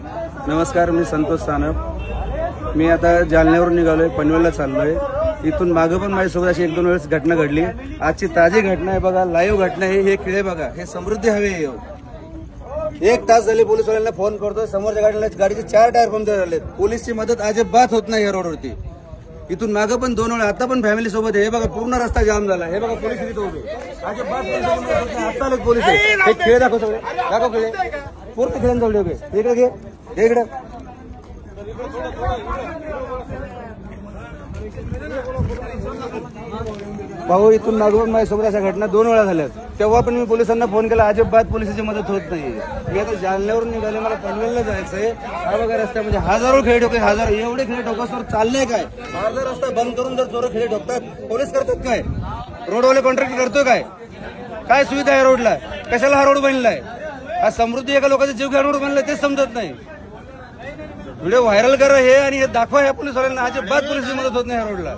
नमस्कार, मी संतोष सानप. मी आता जालन्यावरून निघालोय, पनवेलला चाललोय. इथून मागं पण माझ्यासोबत अशी 1-2 वेळेस घटना घडली. आजची ताजी घटना आहे बघा, लाईव्ह घटना आहे. हे खिळे बघा, हे समृद्धी हवे. 1 तास झाले पोलीसवाल्यांना फोन करतोय. समोरच्या गाडीचे 4 टायर पंक्चर झालेत. पोलीसची मदत अजिबात होत नाही या रोडवरती. इथून मागं पण 2 वेळा, आता पण फॅमिली सोबत आहे. हे बघा, पूर्ण रस्ता जाम झाला. हे बघा, पोलीस इथे उभे. अजिबात आता पोलीस आहे. हे खिळे दाखव, सगळे दाखव खिळे, पूर्ण खिळ्यांजवळ उभे. इकडे घे, इकडे. भाऊ, इथून मागून माझ्यासोबत अशा घटना 2 वेळा झाल्यात. तेव्हा पण मी पोलिसांना फोन केला, अजिबात पोलिसांची मदत होत नाही. मी आता जालन्यावरून निघाले, मला पनवेलला जायचंय. हा बघा रस्ता, म्हणजे हजारो खेळे ठोके, हजारो, एवढे खेळे ठोकासवर चाललंय काय? अर्धा रस्ता बंद करून जर चोर खेळे ठोकतात, पोलीस करतात काय? रोडवाले कॉन्ट्रॅक्ट करतोय काय? काय सुविधा आहे रोडला? कशाला हा रोड बनलाय? हा समृद्धी एका लोकांचा जीव घ्या रोड बनलाय, तेच समजत नाही. व्हिडिओ व्हायरल करा हे, आणि हे दाखवा ह्या पोलीसवाल्यांना. अजिबात पोलिसची मदत होत नाही ह्या रोडला.